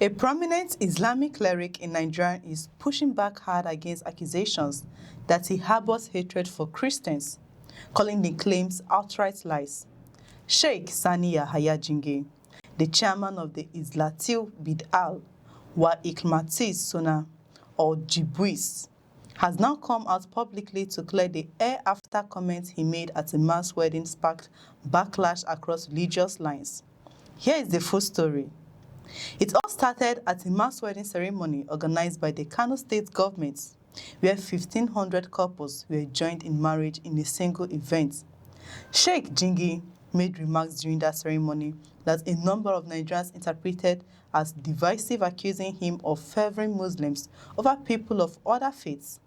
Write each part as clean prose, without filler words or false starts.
A prominent Islamic cleric in Nigeria is pushing back hard against accusations that he harbors hatred for Christians, calling the claims outright lies. Sheikh Sani Yahaya Jingir, the chairman of the Islatil Bid'al wa Ikmatis Sunnah, or Jibwis, has now come out publicly to clear the air after comments he made at a mass wedding sparked backlash across religious lines. Here is the full story. It all started at a mass wedding ceremony organized by the Kano state government, where 1,500 couples were joined in marriage in a single event. Sheikh Jingir made remarks during that ceremony that a number of Nigerians interpreted as divisive, accusing him of favoring Muslims over people of other faiths.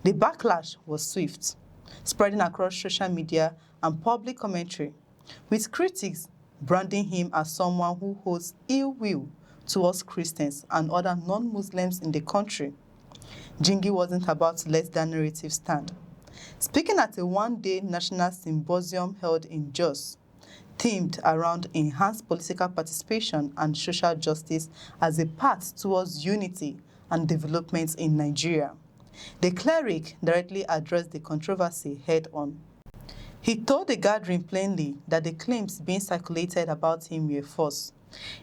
The backlash was swift, spreading across social media and public commentary, with critics branding him as someone who holds ill will towards Christians and other non-Muslims in the country. Jingir wasn't about to let that narrative stand. Speaking at a one-day national symposium held in Jos, themed around enhanced political participation and social justice as a path towards unity and development in Nigeria, the cleric directly addressed the controversy head-on. He told the gathering plainly that the claims being circulated about him were false,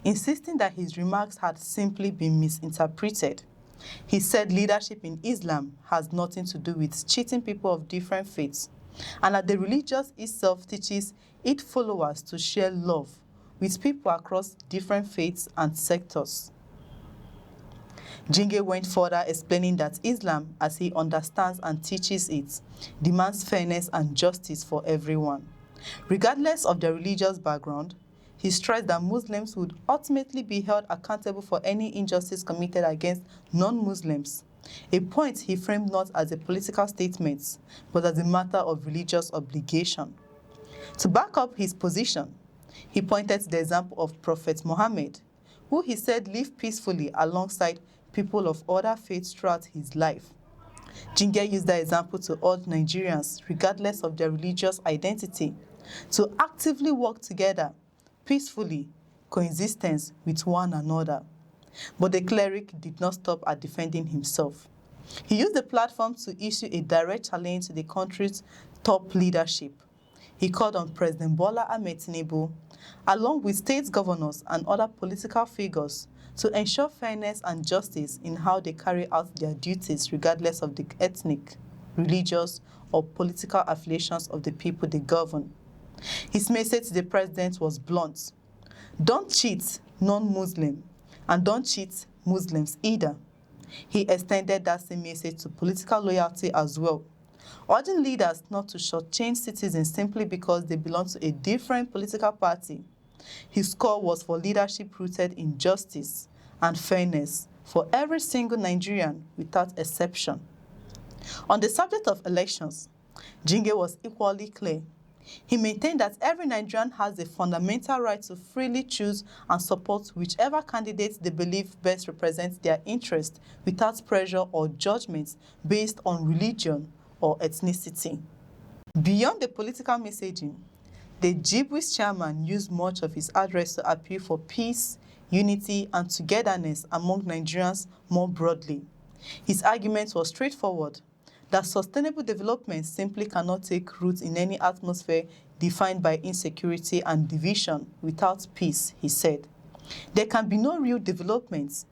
insisting that his remarks had simply been misinterpreted. He said leadership in Islam has nothing to do with cheating people of different faiths, and that the religion itself teaches its followers to share love with people across different faiths and sectors. Jingir went further, explaining that Islam, as he understands and teaches it, demands fairness and justice for everyone, regardless of their religious background. He stressed that Muslims would ultimately be held accountable for any injustice committed against non-Muslims, a point he framed not as a political statement, but as a matter of religious obligation. To back up his position, he pointed to the example of Prophet Muhammad, who he said lived peacefully alongside people of other faiths throughout his life. Jingir used that example to urge Nigerians, regardless of their religious identity, to actively work together, peacefully, coexistence with one another. But the cleric did not stop at defending himself. He used the platform to issue a direct challenge to the country's top leadership. He called on President Bola Ahmed Tinubu, along with state governors and other political figures, to ensure fairness and justice in how they carry out their duties regardless of the ethnic, religious, or political affiliations of the people they govern. His message to the president was blunt: don't cheat non-Muslim, and don't cheat Muslims either. He extended that same message to political loyalty as well, urging leaders not to shortchange citizens simply because they belong to a different political party. His call was for leadership rooted in justice and fairness for every single Nigerian without exception. On the subject of elections, Jingir was equally clear. He maintained that every Nigerian has a fundamental right to freely choose and support whichever candidate they believe best represents their interest without pressure or judgment based on religion or ethnicity. Beyond the political messaging, the Jibwis chairman used much of his address to appeal for peace, unity, and togetherness among Nigerians more broadly. His argument was straightforward: that sustainable development simply cannot take root in any atmosphere defined by insecurity and division without peace, he said. There can be no real development.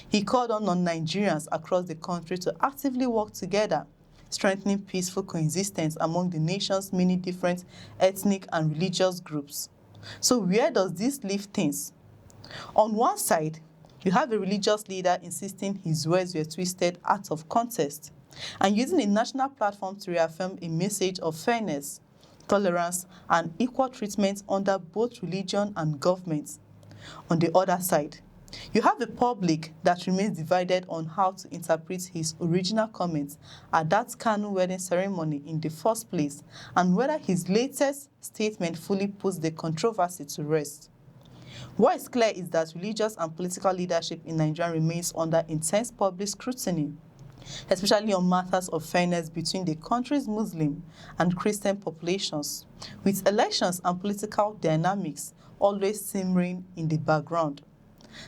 He called on non-Nigerians across the country to actively work together, strengthening peaceful coexistence among the nation's many different ethnic and religious groups. So where does this leave things? On one side, you have a religious leader insisting his words were twisted out of context and using a national platform to reaffirm a message of fairness, tolerance, and equal treatment under both religion and government. On the other side, you have a public that remains divided on how to interpret his original comments at that Kano wedding ceremony in the first place, and whether his latest statement fully puts the controversy to rest. What is clear is that religious and political leadership in Nigeria remains under intense public scrutiny, especially on matters of fairness between the country's Muslim and Christian populations, with elections and political dynamics always simmering in the background.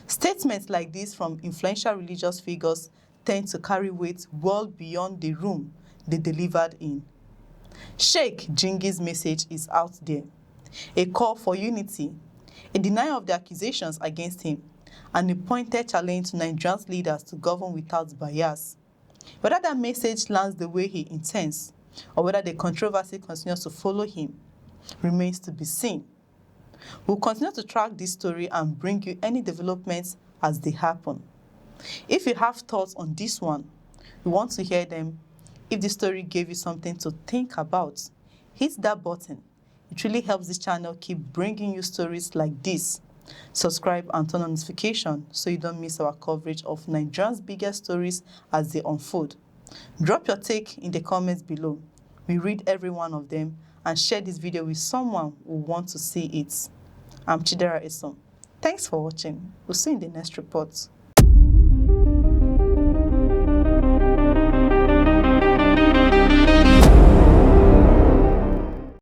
Statements like this from influential religious figures tend to carry weight well beyond the room they delivered in. Sheikh Jingir's message is out there, a call for unity, a denial of the accusations against him, and a pointed challenge to Nigeria's leaders to govern without bias. Whether that message lands the way he intends, or whether the controversy continues to follow him, remains to be seen. We'll continue to track this story and bring you any developments as they happen. If you have thoughts on this one, we want to hear them. If the story gave you something to think about, hit that button. It really helps this channel keep bringing you stories like this. Subscribe and turn on notification so you don't miss our coverage of Nigeria's biggest stories as they unfold. Drop your take in the comments below. We read every one of them and share this video with someone who wants to see it. I'm Chidera Esom. Thanks for watching. We'll see you in the next report.